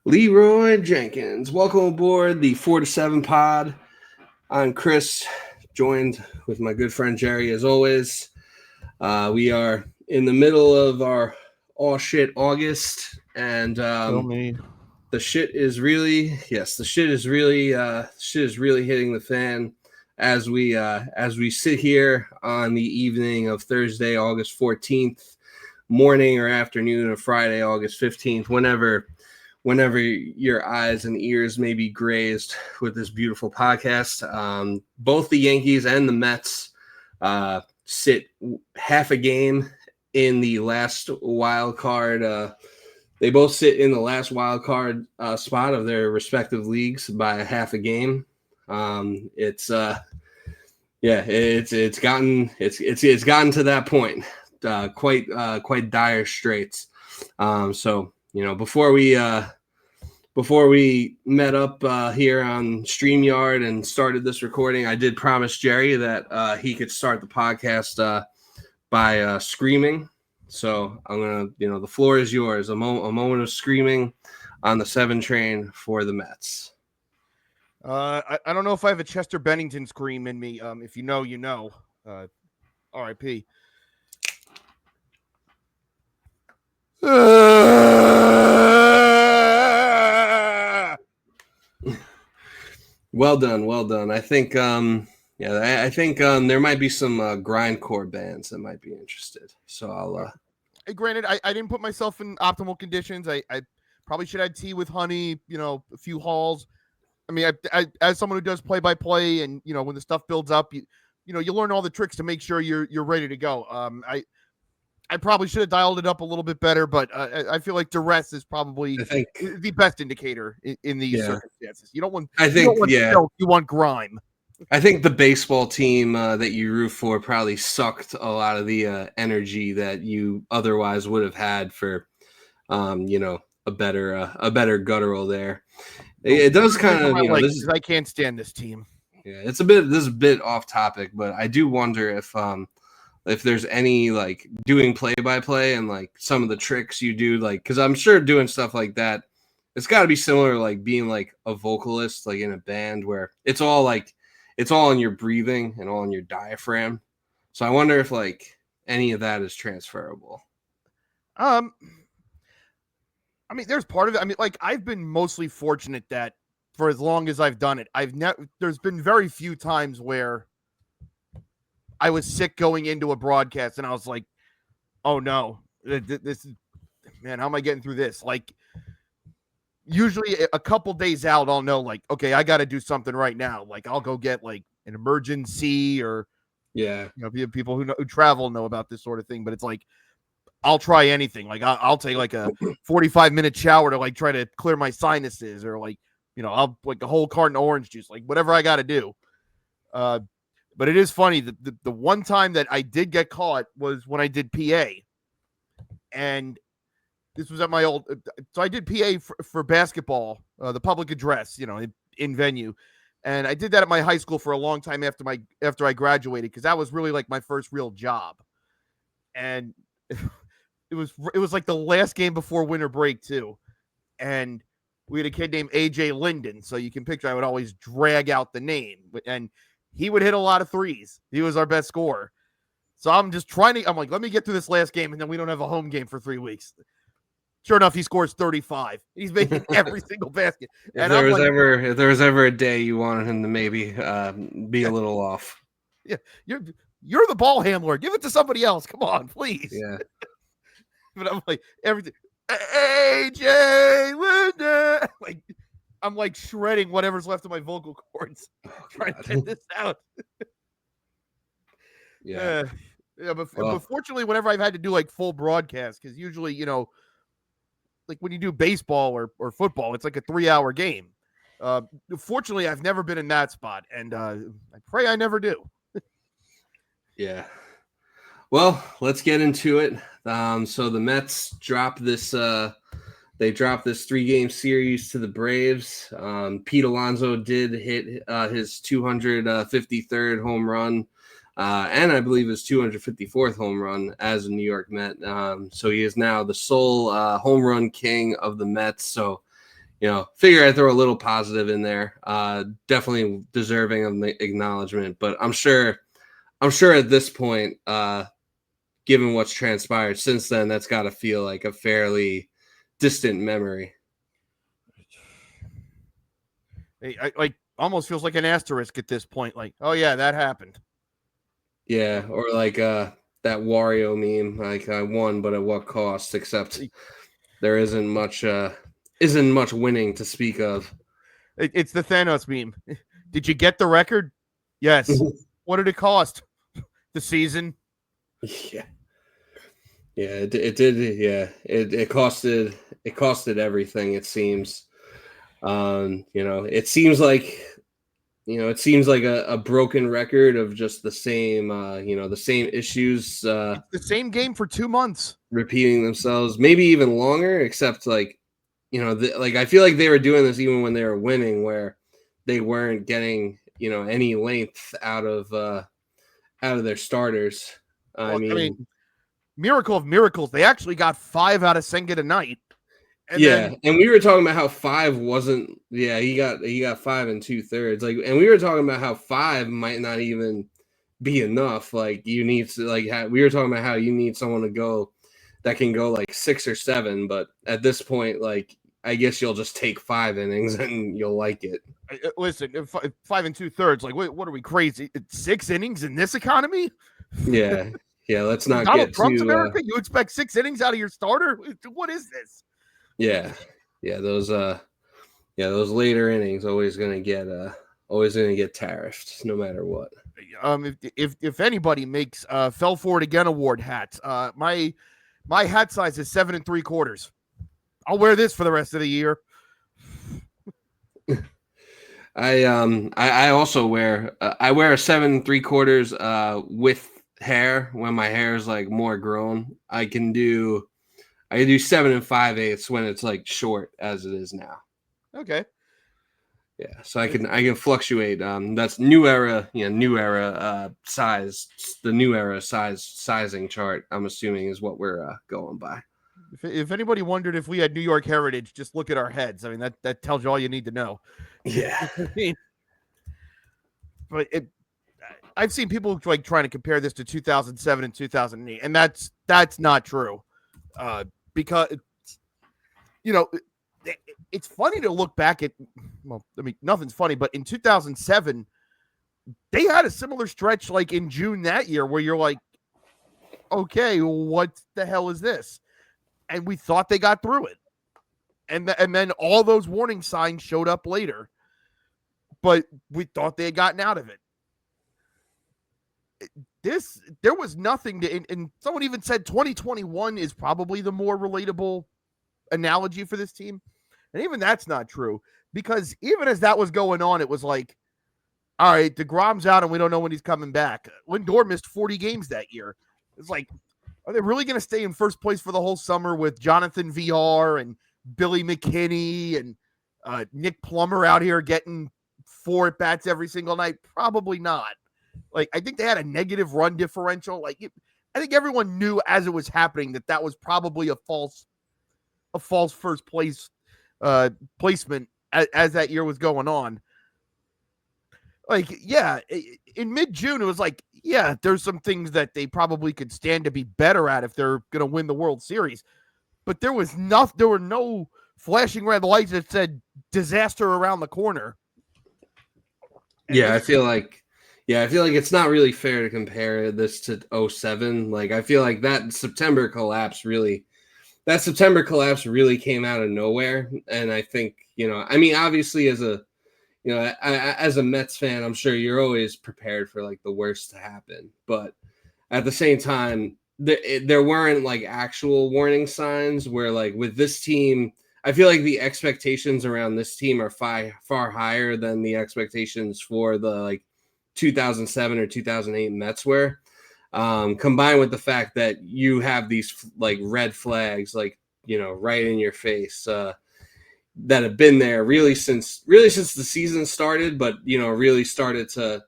Leroy Jenkins. Welcome aboard the 4 to 7 pod. I'm Chris, joined with my good friend Jerry as always. We are in the middle of our all shit August, and the shit is really hitting the fan as we sit here on the evening of Thursday, August 14th, morning or afternoon of Friday, August 15th, whenever your eyes and ears may be grazed with this beautiful podcast. Both the Yankees and the Mets sit half a game in the last wild card. They both sit in the last wild card spot of their respective leagues by half a game. It's gotten to that point. Quite dire straits. So before we met up here on StreamYard and started this recording, I did promise Jerry that he could start the podcast by screaming. So I'm gonna, the floor is yours. A moment of screaming on the 7 train for the Mets. I don't know if I have a Chester Bennington scream in me. If you know, you know. R.I.P. Well done. I think there might be some grindcore bands that might be interested. So I'll. Granted, I didn't put myself in optimal conditions. I probably should have tea with honey. A few halls. I mean, I as someone who does play-by-play, and when the stuff builds up, you learn all the tricks to make sure you're ready to go. I probably should have dialed it up a little bit better, but I feel like duress is probably the best indicator in these circumstances. You don't want stealth, you want grime. I think the baseball team that you root for probably sucked a lot of the energy that you otherwise would have had for, a better guttural there. It does kind of, I can't stand this team. Yeah, this is a bit off topic, but I do wonder if there's any like doing play-by-play and like some of the tricks you do, like, because I'm sure doing stuff like that, it's got to be similar, like being like a vocalist, like in a band where it's all in your breathing and all in your diaphragm. So I wonder if like any of that is transferable. I mean, there's part of it. I mean, like, I've been mostly fortunate that for as long as I've done it, there's been very few times where I was sick going into a broadcast and I was like, oh no, this is, man, how am I getting through this? Like, usually a couple days out, I'll know, like, okay, I got to do something right now. Like, I'll go get like an emergency, or, people who travel know about this sort of thing, but it's like, I'll try anything. Like, I'll take like a 45-minute shower to like try to clear my sinuses, or like, I'll like a whole carton of orange juice, like whatever I got to do. But it is funny. The one time that I did get caught was when I did PA. And this was at my old... So I did PA for basketball, the public address, in venue. And I did that at my high school for a long time after I graduated, because that was really like my first real job. And it was like the last game before winter break too. And we had a kid named AJ Linden. So you can picture, I would always drag out the name. And he would hit a lot of threes. He was our best scorer. So I'm like, let me get through this last game, and then we don't have a home game for 3 weeks. Sure enough, he scores 35. He's making every single basket. If there was ever a day you wanted him to maybe be a little off. Yeah, you're the ball handler. Give it to somebody else. Come on, please. Yeah. But I'm like, everything. AJ Linden. Like, I'm like shredding whatever's left of my vocal cords, trying to get this out. But fortunately, whenever I've had to do like full broadcast, because usually, like when you do baseball or football, it's like a 3-hour game. Fortunately, I've never been in that spot, and I pray I never do. Yeah. Well, let's get into it. So the Mets dropped this. They dropped this 3-game series to the Braves. Pete Alonso did hit his 253rd home run, and I believe his 254th home run as a New York Met. So he is now the sole home run king of the Mets. So, figure I'd throw a little positive in there. Definitely deserving of the acknowledgement, but I'm sure at this point, given what's transpired since then, that's got to feel like a fairly distant memory. I almost feels like an asterisk at this point. Like, oh yeah, that happened. Yeah, or like that Wario meme, like I won, but at what cost? Except there isn't much winning to speak of. It's the Thanos meme. Did you get the record? Yes. What did it cost? The season. Yeah. Yeah, it did. Yeah, it costed everything. It seems, it seems like a broken record of just the same, the same issues. It's the same game for 2 months, repeating themselves, maybe even longer. Except like, I feel like they were doing this even when they were winning, where they weren't getting any length out of their starters. I mean, miracle of miracles, they actually got 5 out of Senga tonight. And we were talking about how 5 wasn't. Yeah, he got 5 and 2/3. Like, and we were talking about how 5 might not even be enough. Like, you need to we were talking about how you need someone to go that can go like 6 or 7. But at this point, like, I guess you'll just take 5 innings and you'll like it. Listen, 5 and 2/3. Like, wait, what are we crazy? 6 innings in this economy? Yeah. Yeah, let's not Donald get Trump's too, America. You expect 6 innings out of your starter? What is this? Yeah, those later innings always gonna get tariffed no matter what. If anybody makes Fell For It Again award hats, my hat size is 7 3/4. I'll wear this for the rest of the year. I also wear a 7 3/4 with hair when my hair is like more grown. I can do 7 5/8 when it's like short as it is now. Okay. Yeah, so I can fluctuate. That's new era size. The new era sizing chart, I'm assuming, is what we're going by. If anybody wondered if we had New York heritage, just look at our heads. I mean, that tells you all you need to know. Yeah. But I've seen people like trying to compare this to 2007 and 2008, and that's not true. Because it's funny to look back at. Well, I mean, nothing's funny, but in 2007, they had a similar stretch like in June that year where you're like, okay, what the hell is this? And we thought they got through it. And then all those warning signs showed up later. But we thought they had gotten out of it. There was nothing to, and someone even said 2021 is probably the more relatable analogy for this team. And even that's not true, because even as that was going on, it was like, all right, DeGrom's out and we don't know when he's coming back. Lindor missed 40 games that year. It's like, are they really going to stay in first place for the whole summer with Jonathan VR and Billy McKinney and Nick Plummer out here getting 4 at-bats every single night? Probably not. Like, I think they had a negative run differential. Like, I think everyone knew as it was happening that was probably a false first place placement as that year was going on. Like, yeah, in mid-June, it was like, yeah, there's some things that they probably could stand to be better at if they're going to win the World Series. But there were no flashing red lights that said disaster around the corner. And I feel like it's not really fair to compare this to 2007. Like, I feel like that September collapse really came out of nowhere. And I think, obviously as a Mets fan, I'm sure you're always prepared for like the worst to happen. But at the same time, there weren't like actual warning signs where, like, with this team, I feel like the expectations around this team are far higher than the expectations for the like 2007 or 2008 Mets were. Combined with the fact that you have these like red flags, like, right in your face, that have been there really since the season started, but really started to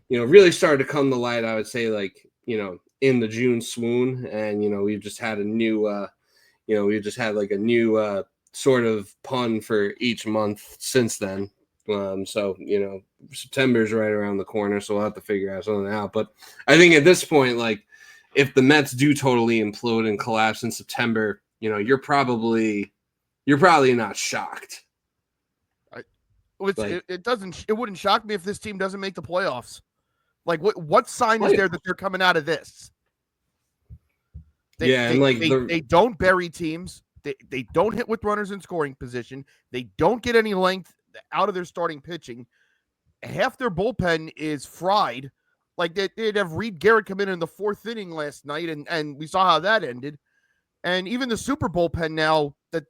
come to light, I would say, like, in the June swoon. And we've just had a new sort of pun for each month since then. So, September's right around the corner, so we'll have to figure out something out. But I think at this point, like, if the Mets do totally implode and collapse in September, you're probably not shocked. It wouldn't shock me if this team doesn't make the playoffs. Like, what sign is there that they're coming out of this? They don't bury teams. They don't hit with runners in scoring position. They don't get any length out of their starting pitching. Half their bullpen is fried. Like, they'd have Reed Garrett come in the fourth inning last night, and we saw how that ended. And even the super bullpen now that,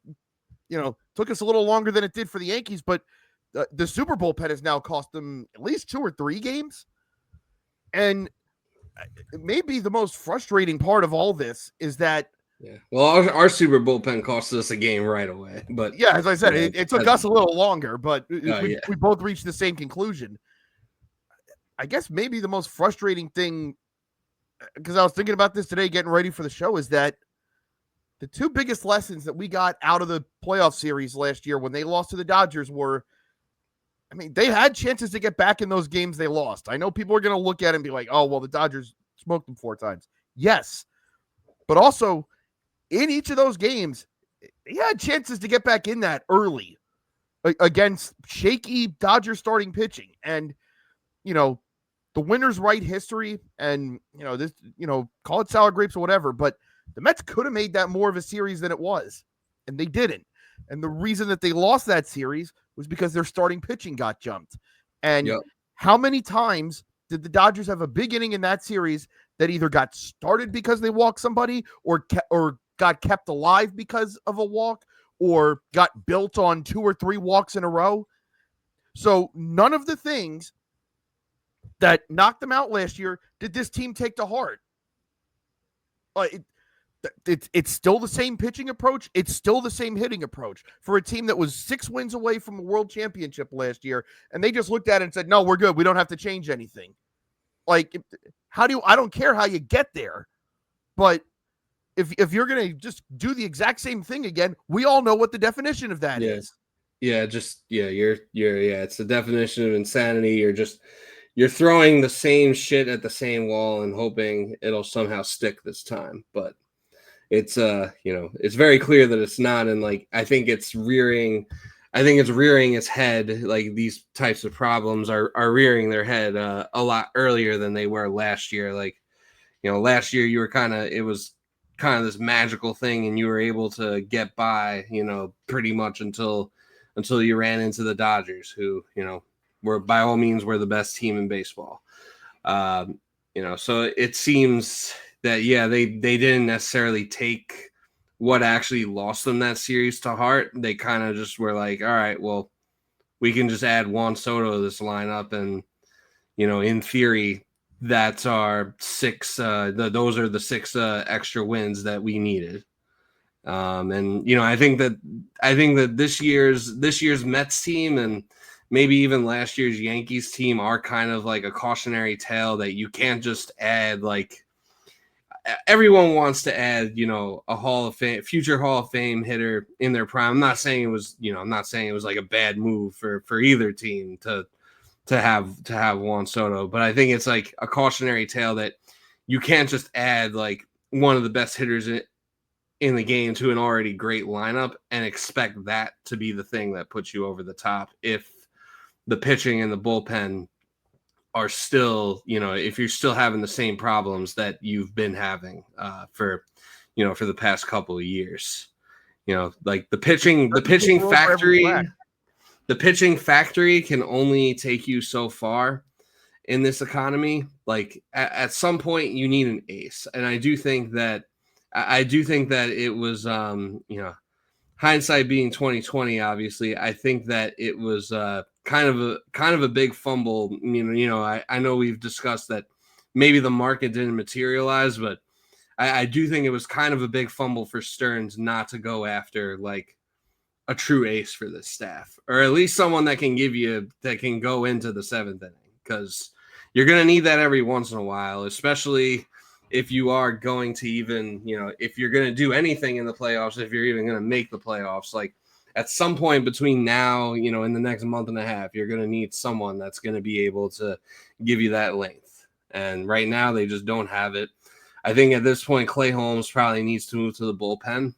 took us a little longer than it did for the Yankees, but the super bullpen has now cost them at least 2 or 3 games. And maybe the most frustrating part of all this is that our super bullpen cost us a game right away. But as I said, it took us a little longer, but we both reached the same conclusion. I guess maybe the most frustrating thing, because I was thinking about this today, getting ready for the show, is that the 2 biggest lessons that we got out of the playoff series last year when they lost to the Dodgers were, they had chances to get back in those games they lost. I know people are going to look at it and be like, oh, well, the Dodgers smoked them 4 times. Yes. But also, in each of those games, they had chances to get back in that early against shaky Dodger starting pitching. And, the winners write history, and, this, call it sour grapes or whatever, but the Mets could have made that more of a series than it was, and they didn't. And the reason that they lost that series was because their starting pitching got jumped. And how many times did the Dodgers have a big inning in that series that either got started because they walked somebody, or got kept alive because of a walk, or got built on 2 or 3 walks in a row? So none of the things that knocked them out last year did this team take to heart. It's still the same pitching approach. It's still the same hitting approach for a team that was 6 wins away from a world championship last year. And they just looked at it and said, no, we're good. We don't have to change anything. Like, I don't care how you get there, but if you're going to just do the exact same thing again, we all know what the definition of that is. Yeah. It's the definition of insanity. You're throwing the same shit at the same wall and hoping it'll somehow stick this time. But it's it's very clear that it's not. And like, I think it's rearing its head. Like, these types of problems are rearing their head a lot earlier than they were last year. Like, last year it was kind of this magical thing, and you were able to get by, pretty much until you ran into the Dodgers, who, were by all means were the best team in baseball. So it seems that, they didn't necessarily take what actually lost them that series to heart. They kind of just were like, all right, well, we can just add Juan Soto to this lineup, and, in theory, that's our 6. Those are the 6 extra wins that we needed. And I think that this year's Mets team, and maybe even last year's Yankees team, are kind of like a cautionary tale that you can't just add, like, everyone wants to add, a future Hall of Fame hitter in their prime. I'm not saying it was like a bad move for either team to have Juan Soto, but I think it's like a cautionary tale that you can't just add like one of the best hitters in the game to an already great lineup and expect that to be the thing that puts you over the top if the pitching and the bullpen are still, if you're still having the same problems that you've been having for the past couple of years. Like the pitching factory can only take you so far in this economy. Like at some point you need an ace. And I do think that it was, hindsight being 2020, obviously, I think that it was kind of a big fumble. I know we've discussed that maybe the market didn't materialize, but I do think it was kind of a big fumble for Stearns not to go after like a true ace for this staff, or at least someone that can go into the 7th inning, because you're going to need that every once in a while, especially if you are going to even, if you're going to do anything in the playoffs, if you're even going to make the playoffs. Like, at some point between now, in the next month and a half, you're going to need someone that's going to be able to give you that length. And right now they just don't have it. I think at this point, Clay Holmes probably needs to move to the bullpen.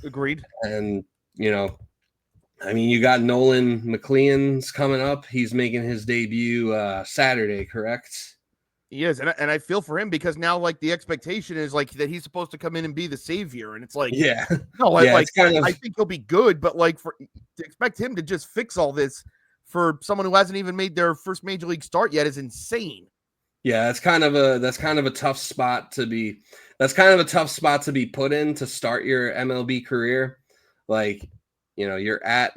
Agreed. And, you got Nolan McLean's coming up. He's making his debut Saturday, correct? He is, and I feel for him because now, like, the expectation is like that he's supposed to come in and be the savior, and it's like, yeah, no, yeah, like I think he'll be good, but like to expect him to just fix all this for someone who hasn't even made their first major league start yet is insane. Yeah, that's kind of a tough spot to be. That's kind of a tough spot to be put in to start your MLB career. Like, you're at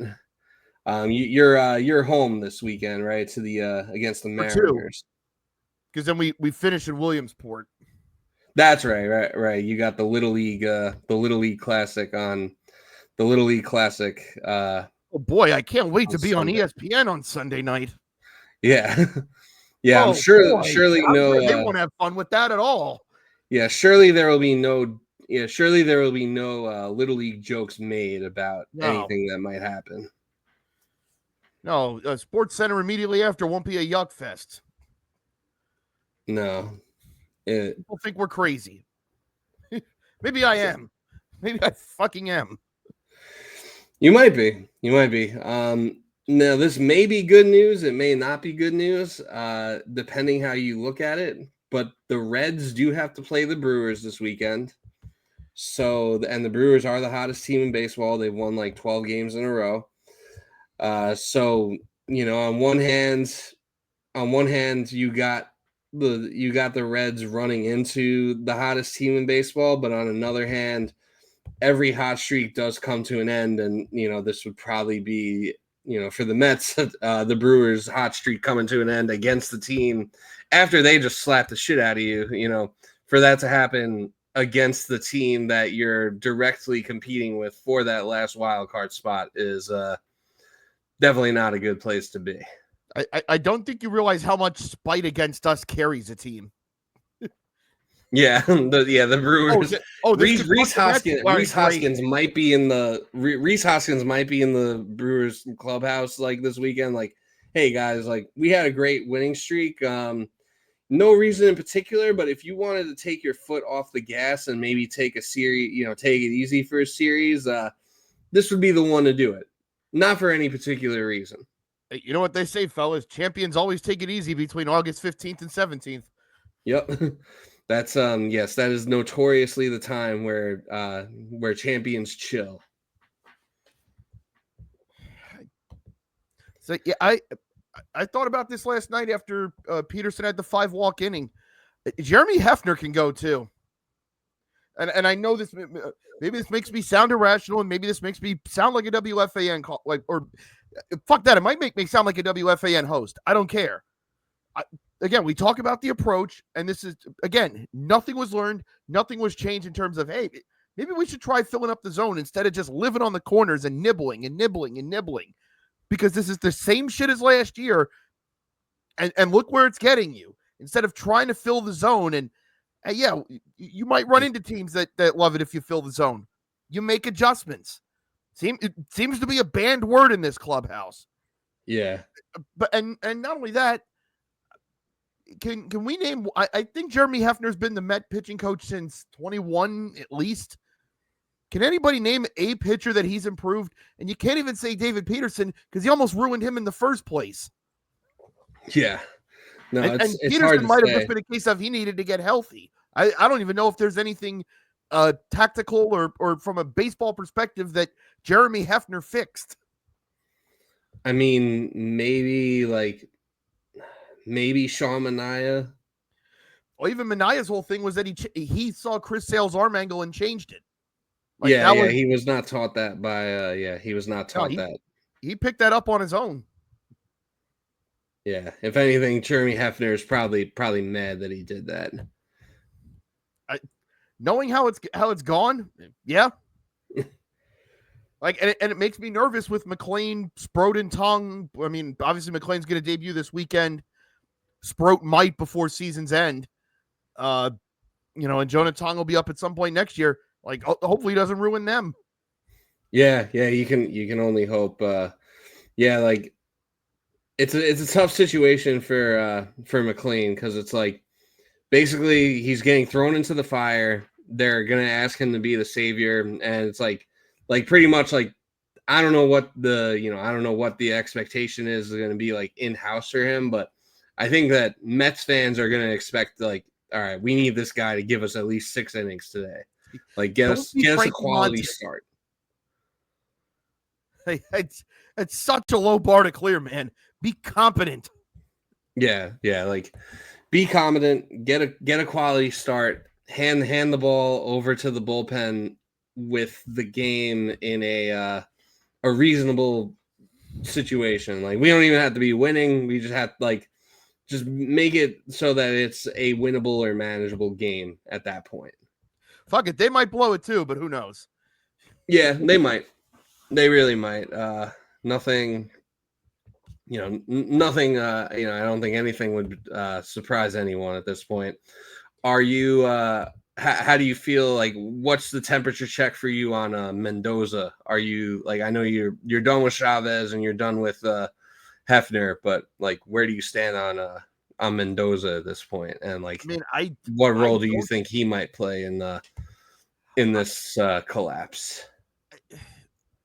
you're home this weekend, right? To the against the Mariners. Because then we finish in Williamsport. That's right. You got the Little League Classic on the Little League Classic. Oh boy, I can't wait to be Sunday. on ESPN on Sunday night. Yeah, yeah. I'm sure. Surely they won't have fun with that at all. Yeah, surely there will be no. Yeah, surely there will be no Little League jokes made about anything that might happen. No, Sports Center immediately after won't be a yuck fest. No. People think we're crazy. Maybe I am. Maybe I fucking am. You might be. Now, this may be good news. It may not be good news, depending how you look at it. But the Reds do have to play the Brewers this weekend. And the Brewers are the hottest team in baseball. They've won like 12 games in a row. On one hand, you got the Reds running into the hottest team in baseball, but on another hand, every hot streak does come to an end, and this would probably be for the Mets, the Brewers' hot streak coming to an end against the team after they just slapped the shit out of you. For that to happen against the team that you're directly competing with for that last wild card spot is definitely not a good place to be. I don't think you realize how much spite against us carries a team. Yeah, the Brewers. Rhys Hoskins might be in the Brewers clubhouse like this weekend. Like, hey guys, like we had a great winning streak. No reason in particular, but if you wanted to take your foot off the gas and maybe take a series, take it easy for a series, this would be the one to do it. Not for any particular reason. You know what they say, fellas? Champions always take it easy between August 15th and 17th. Yep. That's yes, that is notoriously the time where champions chill. So yeah, I thought about this last night after Peterson had the 5-walk inning. Jeremy Hefner can go too. And I know this, maybe this makes me sound irrational, and maybe this makes me sound like a WFAN call, or fuck that. It might make me sound like a WFAN host. I don't care. Again, we talk about the approach, and this is, again, nothing was learned. Nothing was changed in terms of, hey, maybe we should try filling up the zone instead of just living on the corners and nibbling and nibbling and nibbling, because this is the same shit as last year. And look where it's getting you. Instead of trying to fill the zone, and yeah, you might run into teams that love it if you fill the zone. You make adjustments. It seems to be a banned word in this clubhouse. Yeah. But and not only that, can we name? I think Jeremy Hefner's been the Met pitching coach since 21 at least. Can anybody name a pitcher that he's improved? And you can't even say David Peterson because he almost ruined him in the first place. Yeah. No, and Peterson hard to might have say. just been a case of he needed to get healthy. I don't even know if there's anything tactical or from a baseball perspective that Jeremy Hefner fixed. I mean, maybe Sean Manaea. Well, even Manaea's whole thing was that he saw Chris Sale's arm angle and changed it. He was not taught that by he was not taught that. He picked that up on his own. Yeah, if anything, Jeremy Hefner is probably mad that he did that. Knowing how it's gone, yeah. And it makes me nervous with McLean, Sproat, and Tongue. I mean, obviously McLean's going to debut this weekend. Sproat might before season's end. And Jonah Tongue will be up at some point next year. Hopefully he doesn't ruin them. Yeah, you can only hope. Yeah, like it's a tough situation for McLean because it's like basically he's getting thrown into the fire. They're gonna ask him to be the savior, and it's like pretty much like I don't know what the expectation is going to be like in house for him, but I think that Mets fans are going to expect like, all right, we need this guy to give us at least 6 innings today, like get us a quality start. Hey, it's such a low bar to clear, man. Be competent. Yeah, like be competent, get a quality start, hand the ball over to the bullpen with the game in a reasonable situation. Like we don't even have to be winning. We just have like just make it so that it's a winnable or manageable game at that point. Fuck it, they might blow it too, but who knows? Yeah, they might. They really might. Nothing. Nothing. I don't think anything would surprise anyone at this point. Are you? How do you feel? Like, what's the temperature check for you on Mendoza? Are you like? I know you're done with Chavez and you're done with Hefner, but like, where do you stand on Mendoza at this point? And like, what role do you think he might play in this collapse?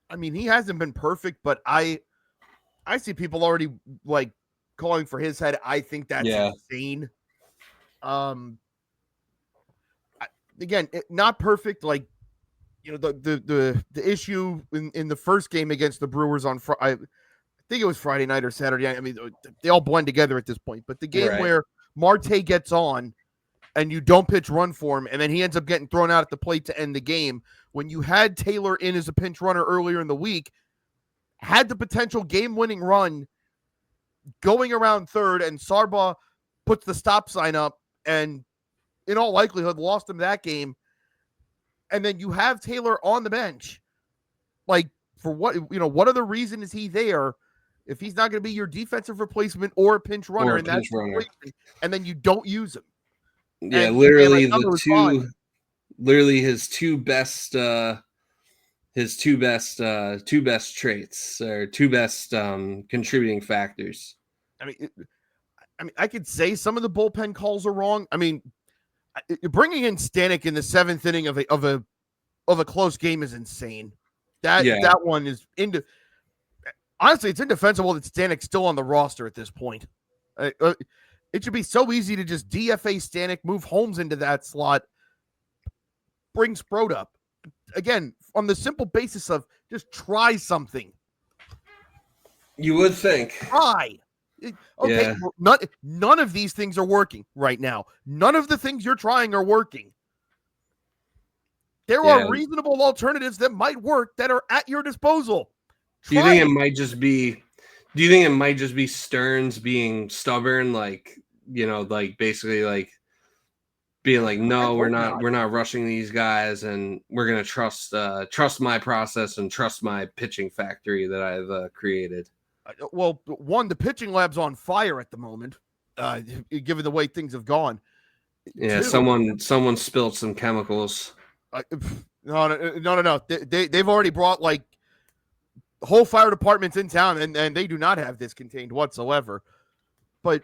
I mean, he hasn't been perfect, but I see people already like calling for his head. I think that's insane. Again, not perfect. Like, the issue in the first game against the Brewers on Friday, I think it was Friday night or Saturday. I mean, they all blend together at this point. But the game where Marte gets on and you don't pitch run for him, and then he ends up getting thrown out at the plate to end the game. When you had Taylor in as a pinch runner earlier in the week, had the potential game-winning run going around third, and Sarba puts the stop sign up and in all likelihood lost him that game. And then you have Taylor on the bench. Like, for what other reason is he there if he's not going to be your defensive replacement or a pinch runner in that situation, and then you don't use him? Yeah, and literally his two best traits or two best contributing factors. I mean, I could say some of the bullpen calls are wrong. I mean, bringing in Stanek in the 7th inning of a close game is insane. That one is honestly, it's indefensible that Stanek's still on the roster at this point. It should be so easy to just DFA Stanek, move Holmes into that slot, bring Sproat up. Again, on the simple basis of just try something. You would think. Try. Okay, well, none of these things are working right now. None of the things you're trying are working. There are reasonable alternatives that might work that are at your disposal. Do you think it might just be Stearns being stubborn, like, like basically like being like, no, we're not rushing these guys, and we're gonna trust my process and trust my pitching factory that I've created. Well, one, the pitching lab's on fire at the moment, given the way things have gone. Yeah, someone spilled some chemicals. No. They've already brought like whole fire departments in town, and they do not have this contained whatsoever. But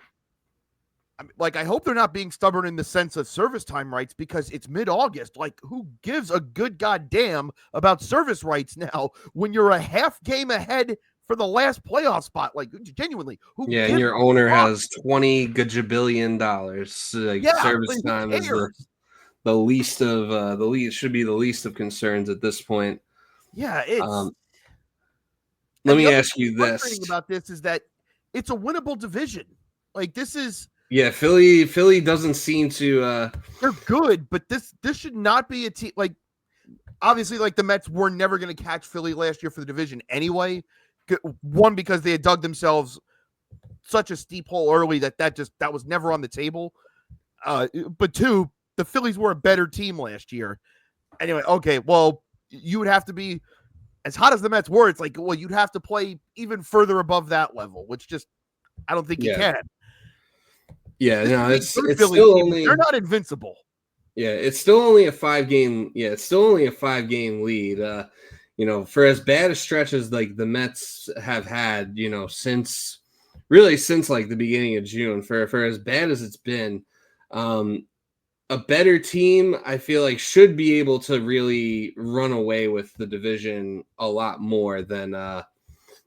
I hope they're not being stubborn in the sense of service time rights, because it's mid-August. Like, who gives a good goddamn about service rights now when you're a half game ahead for the last playoff spot? Like, genuinely, who? Yeah, and your owner has $20 gajillion. Service time is the least of should be the least of concerns at this point. Yeah, it's. Let me ask you this: the thing about this is that it's a winnable division. Like, this is. Yeah, Philly doesn't seem to. They're good, but this should not be a team. Like, obviously, like the Mets were never going to catch Philly last year for the division anyway. One, because they had dug themselves such a steep hole early that was never on the table. But two, the Phillies were a better team last year. Anyway, okay, well, you would have to be as hot as the Mets were. It's like, well, you'd have to play even further above that level, which just I don't think you can. Yeah, no, it's still only. They're not invincible. Yeah, it's still only a 5-game. Yeah, it's still only a 5-game lead. for as bad a stretch as like the Mets have had, since like the beginning of June, for as bad as it's been, a better team, I feel like, should be able to really run away with the division a lot more than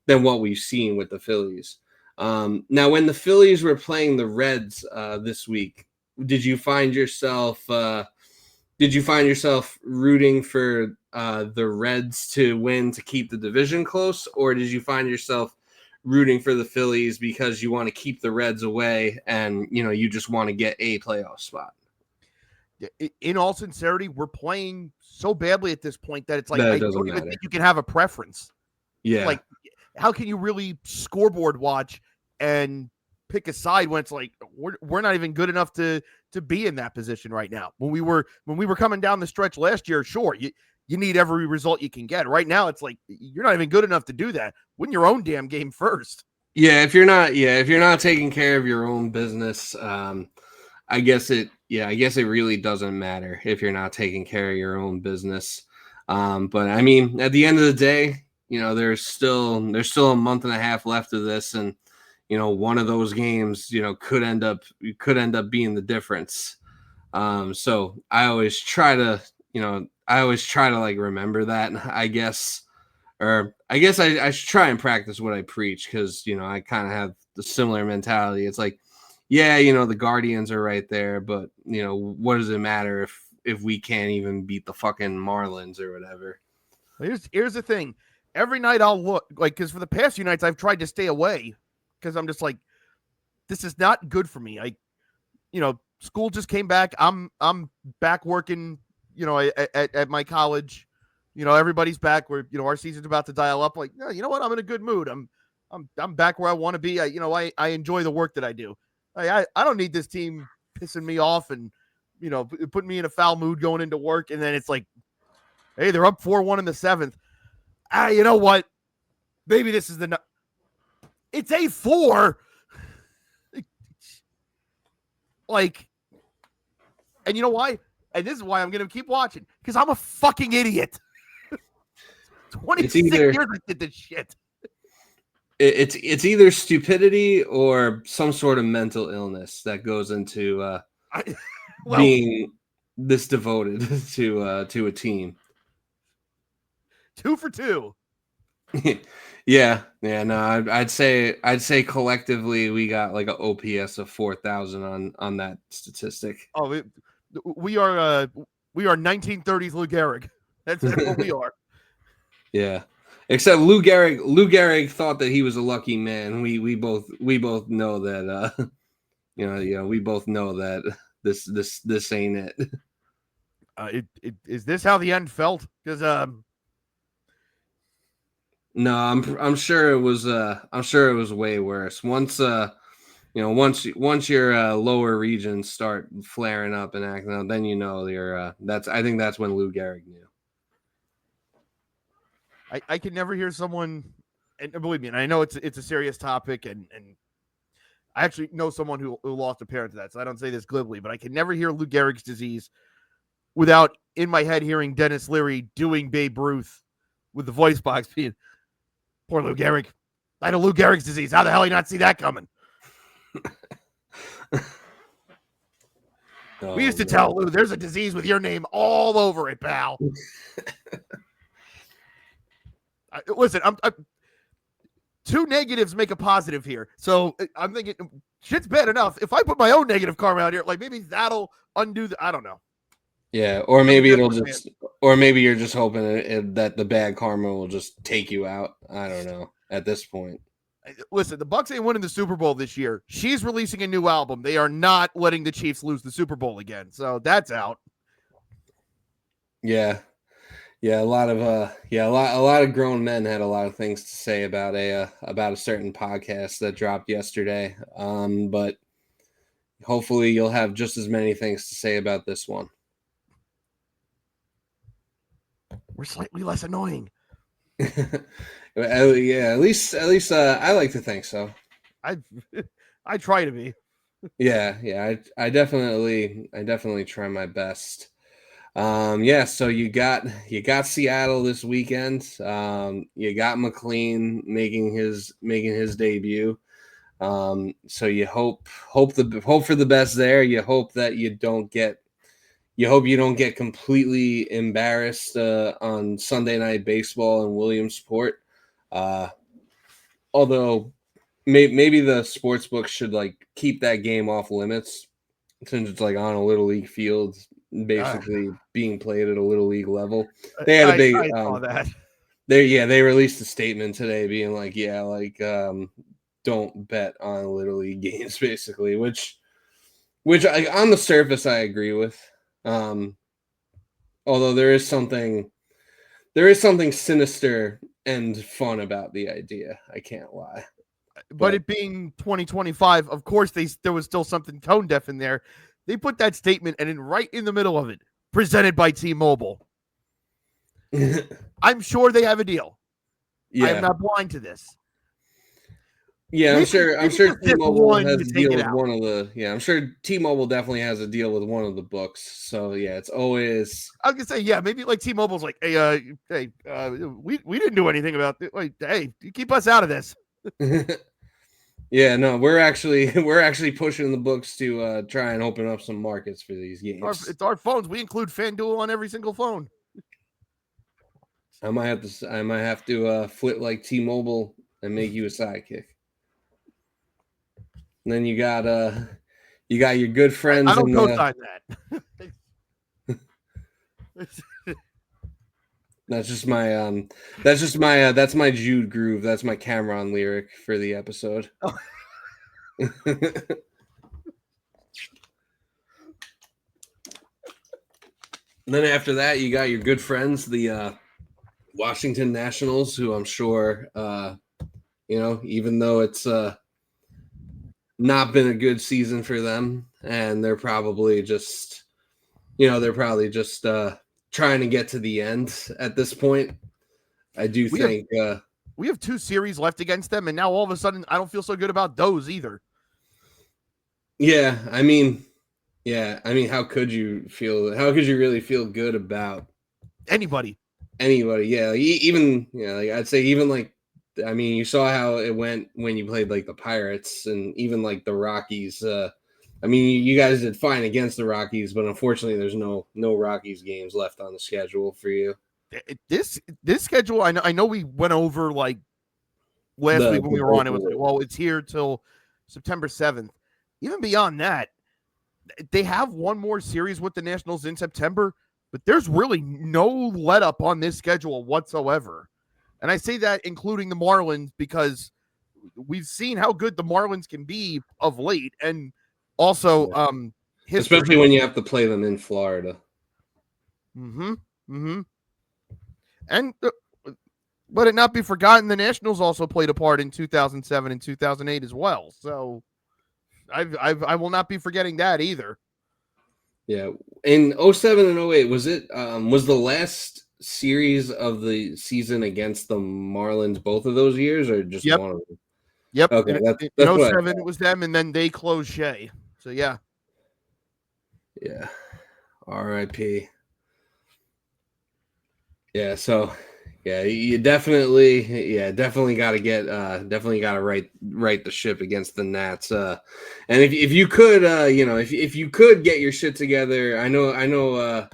what we've seen with the Phillies. Now, when the Phillies were playing the Reds this week, did you find yourself rooting for the Reds to win to keep the division close, or did you find yourself rooting for the Phillies because you want to keep the Reds away and you just want to get a playoff spot? In all sincerity, we're playing so badly at this point that it's like that I don't even think you can have a preference. Yeah. Like, how can you really scoreboard watch and pick a side when it's like we're not even good enough to be in that position right now? When we were coming down the stretch last year, sure, you need every result you can get. Right now, it's like you're not even good enough to do that. Win your own damn game first. Yeah, if you're not taking care of your own business, I guess it really doesn't matter if you're not taking care of your own business. But I mean, at the end of the day, there's still a month and a half left of this, and one of those games, could end up being the difference. So I always try to like remember that, I guess. Or I guess I should try and practice what I preach, because I kind of have the similar mentality. It's like, yeah, the Guardians are right there, but what does it matter if we can't even beat the fucking Marlins or whatever? Here's the thing. Every night I'll look, like, because for the past few nights I've tried to stay away because I'm just like, this is not good for me. School just came back. I'm back working, at my college. Everybody's back. Where our season's about to dial up. Like, you know what? I'm in a good mood. I'm back where I want to be. I enjoy the work that I do. I don't need this team pissing me off and putting me in a foul mood going into work. And then it's like, hey, they're up 4-1 in the 7th. You know what? Maybe this is it's a 4. Like, and you know why? And this is why I'm going to keep watching, because I'm a fucking idiot. 26 years I did this shit. It's either stupidity or some sort of mental illness that goes into being this devoted to a team. 2 for 2. Yeah. No, I'd say collectively we got like an OPS of 4,000 on that statistic. Oh, we are 1930s Lou Gehrig. That's what we are. Yeah. Except Lou Gehrig thought that he was a lucky man. We both know that we both know that this ain't it. Is this how the end felt? Because no, I'm sure it was way worse. Once your lower regions start flaring up and acting out, then you're I think that's when Lou Gehrig knew. I can never hear someone, and believe me, and I know it's a serious topic, and I actually know someone who lost a parent to that, so I don't say this glibly, but I can never hear Lou Gehrig's disease without in my head hearing Dennis Leary doing Babe Ruth with the voice box being, poor Lou Gehrig. I had a Lou Gehrig's disease. How the hell did you not see that coming? We used to tell Lou, there's a disease with your name all over it, pal. Listen, I'm 2 negatives make a positive here. So I'm thinking shit's bad enough. If I put my own negative karma out here, like maybe that'll undo I don't know. Yeah, or maybe or maybe you're just hoping that the bad karma will just take you out. I don't know at this point. Listen, the Bucs ain't winning the Super Bowl this year. She's releasing a new album. They are not letting the Chiefs lose the Super Bowl again. So that's out. Yeah. Yeah, a lot of grown men had a lot of things to say about a certain podcast that dropped yesterday. But hopefully you'll have just as many things to say about this one. We're slightly less annoying. Yeah, at least I like to think so. I try to be. Yeah, I definitely try my best. Yeah, so you got Seattle this weekend. You got McLean making his debut. So you hope for the best there. You hope that you don't get completely embarrassed on Sunday Night Baseball in Williamsport. Although maybe the sports book should like keep that game off limits since it's like on a little league field, basically being played at a little league level. They had a big I saw that. They released a statement today being like, don't bet on little league games, basically, which on the surface I agree with. Although there is something sinister and fun about the idea. I can't lie. But it being 2025, of course, there was still something tone deaf in there. They put that statement, and then right in the middle of it, presented by T-Mobile. I'm sure they have a deal. Yeah. I am not blind to this. Yeah, I'm sure T-Mobile has a deal with one of the. Yeah, I'm sure T-Mobile definitely has a deal with one of the books. So yeah, it's always. I was gonna say, yeah, maybe like T-Mobile's like, hey, we didn't do anything about it. Like, hey, you keep us out of this. Yeah, no, we're actually pushing the books to try and open up some markets for these games. It's our phones. We include FanDuel on every single phone. I might have to flip like T-Mobile and make you a sidekick. And then you got your good friends. I don't co-sign that. That's my Jude groove. That's my Cameron lyric for the episode. Oh. And then after that, you got your good friends, the Washington Nationals, who I'm sure, even though it's not been a good season for them, and they're probably just, trying to get to the end at this point. I do think we have 2 series left against them, and now all of a sudden I don't feel so good about those either. Yeah, I mean, how could you really feel good about anybody? Yeah, even I'd say even like, I mean, you saw how it went when you played like the Pirates and even like the Rockies. I mean, you guys did fine against the Rockies, but unfortunately, there's no Rockies games left on the schedule for you. This schedule, I know we went over like last week when we were on. It was like, well, it's here till September 7th. Even beyond that, they have one more series with the Nationals in September, but there's really no let up on this schedule whatsoever. And I say that including the Marlins because we've seen how good the Marlins can be of late, and also especially when you have to play them in Florida. And let it not be forgotten, the Nationals also played a part in 2007 and 2008 as well. So I will not be forgetting that either. Yeah, in 07 and 08, was the last series of the season against the Marlins both of those years, or just one of them? Yep. Okay, that's in 07 it was them, and then they closed Shea. So yeah. Yeah. R.I.P. Yeah, so yeah, you definitely got to right the ship against the Nats. And if you could, if you could get your shit together, I know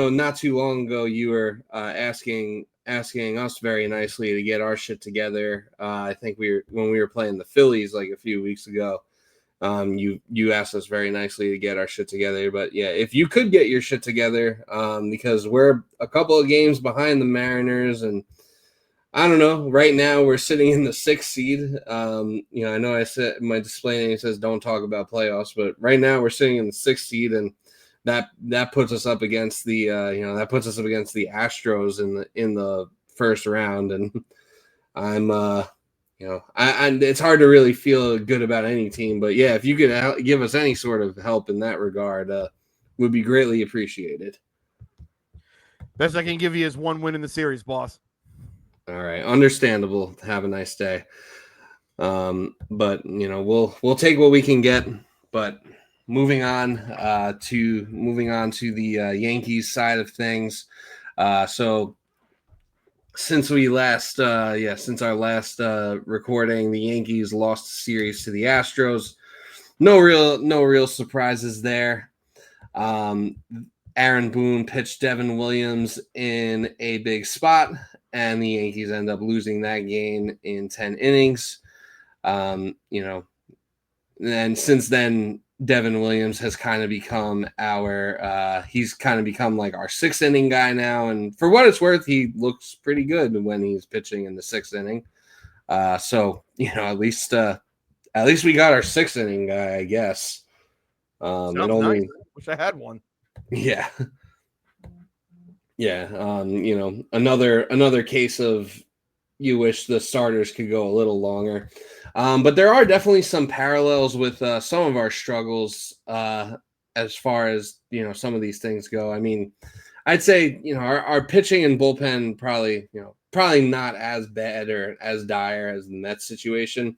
not too long ago you were asking us very nicely to get our shit together. I think when we were playing the Phillies like a few weeks ago. You asked us very nicely to get our shit together, but yeah, if you could get your shit together, because we're a couple of games behind the Mariners, and I don't know, right now we're sitting in the 6th seed. I know I said my display name says don't talk about playoffs, but right now we're sitting in the 6th seed, and that puts us up against the Astros in the first round, and I'm it's hard to really feel good about any team, but yeah, if you could give us any sort of help in that regard, would be greatly appreciated. Best I can give you is 1 win in the series, boss. All right, understandable. Have a nice day. But we'll take what we can get, but moving on to the Yankees side of things. So since our last recording, the Yankees lost the series to the Astros. No real surprises there. Aaron Boone pitched Devin Williams in a big spot, and the Yankees end up losing that game in 10 innings. And since then, Devin Williams has kind of become he's kind of become like our sixth inning guy now. And for what it's worth, he looks pretty good when he's pitching in the sixth inning. So, at least we got our sixth inning guy, I guess. Sounds nice. Wish I had one. Yeah. Yeah. Another case of you wish the starters could go a little longer. But there are definitely some parallels with some of our struggles as far as, some of these things go. I mean, I'd say, our pitching and bullpen probably not as bad or as dire as the Mets situation.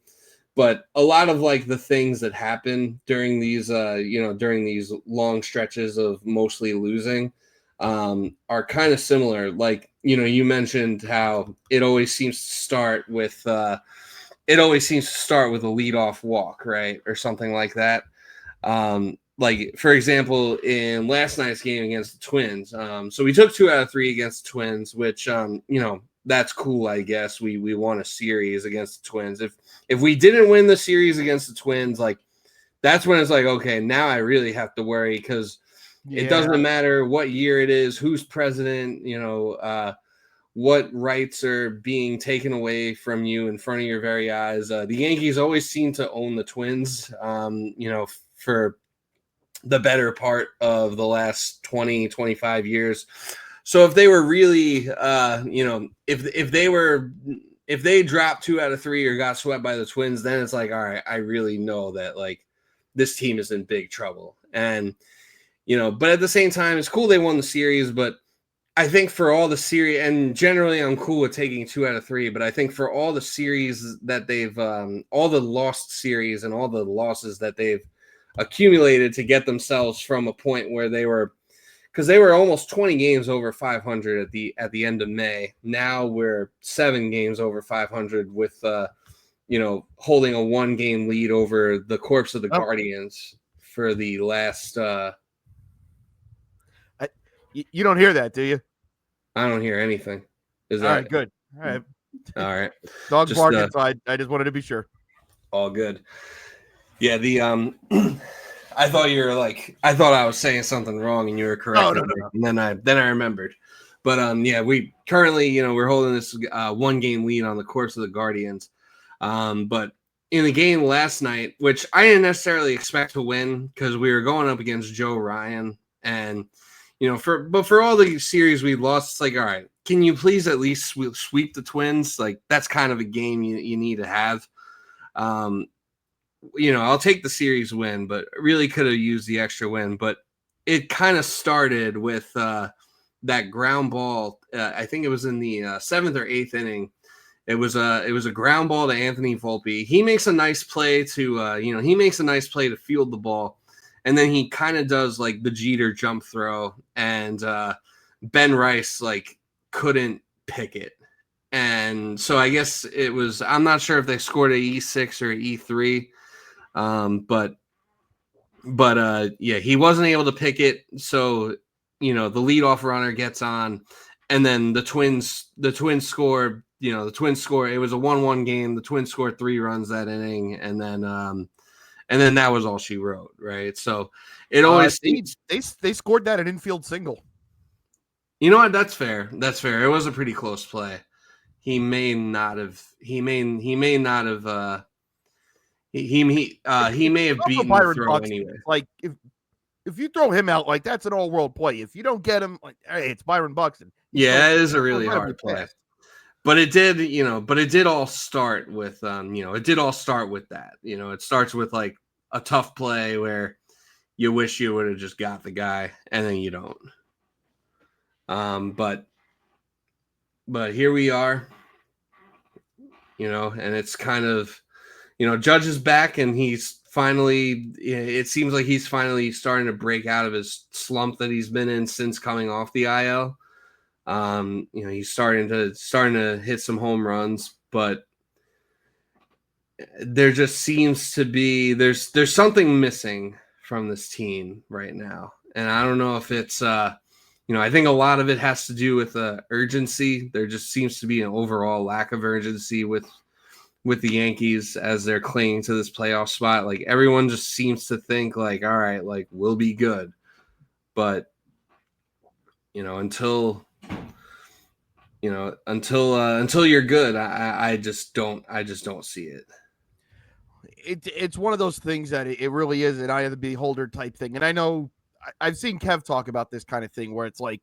But a lot of like the things that happen during these, during these long stretches of mostly losing are kind of similar. Like, you mentioned how it always seems to start with a leadoff walk, right? Or something like that. Like, for example, in last night's game against the Twins. So we took 2 out of 3 against the Twins, which, that's cool, I guess. We won a series against the Twins. If we didn't win the series against the Twins, like, that's when it's like, okay, now I really have to worry because it doesn't matter what year it is, who's president, what rights are being taken away from you in front of your very eyes. The Yankees always seem to own the Twins, for the better part of the last 20, 25 years. So if they were really, if they dropped 2 out of 3 or got swept by the Twins, then it's like, all right, I really know that like this team is in big trouble. And, but at the same time, it's cool they won the series, but I think for all the series, and generally I'm cool with taking 2 out of 3, but I think for all the series that they've, all the lost series and all the losses that they've accumulated to get themselves from a point where they were, because they were almost 20 games over 500 at the end of May. Now we're 7 games over 500 with, holding a 1-game lead over the corpse of the Guardians for the last. You don't hear that, do you? I don't hear anything. All right, good. All right. All right. Dog barking, so I just wanted to be sure. All good. Yeah, the I thought I was saying something wrong and you were correct. No. And then I remembered. But we currently, we're holding this 1-game lead on the course of the Guardians. But in the game last night, which I didn't necessarily expect to win because we were going up against Joe Ryan, and for all the series we lost, it's like, all right, can you please at least sweep the Twins? Like, that's kind of a game you need to have. I'll take the series win, but really could have used the extra win. But it kind of started with that ground ball. I think it was in the 7th or 8th inning. It was a ground ball to Anthony Volpe. He makes a nice play to field the ball, and then he kind of does like the Jeter jump throw, and Ben Rice like couldn't pick it. And so I guess I'm not sure if they scored a E6 or E3. But he wasn't able to pick it. So, the leadoff runner gets on, and then the Twins score, the Twins score. It was a 1-1 game. The Twins scored 3 runs that inning. And then that was all she wrote. Right. So it always, they scored that an infield single. You know what? That's fair. It was a pretty close play. He may not have He may have beaten the throw anyway. Like if you throw him out, like that's an all-world play. If you don't get him, like, hey, it's Byron Buxton. Yeah, it is a really hard play. But it did all start with that. It starts with like a tough play where you wish you would have just got the guy, and then you don't. But here we are, and it's kind of, Judge is back, and it seems like he's finally starting to break out of his slump that he's been in since coming off the IL. He's starting to hit some home runs, but there just seems to be there's something missing from this team right now. And I don't know if it's I think a lot of it has to do with urgency. There just seems to be an overall lack of urgency with the Yankees as they're clinging to this playoff spot. Like, everyone just seems to think like, all right, like, we'll be good. But until you're good, I just don't see it. It's one of those things that it really is an eye of the beholder type thing. And I know I've seen Kev talk about this kind of thing where it's like,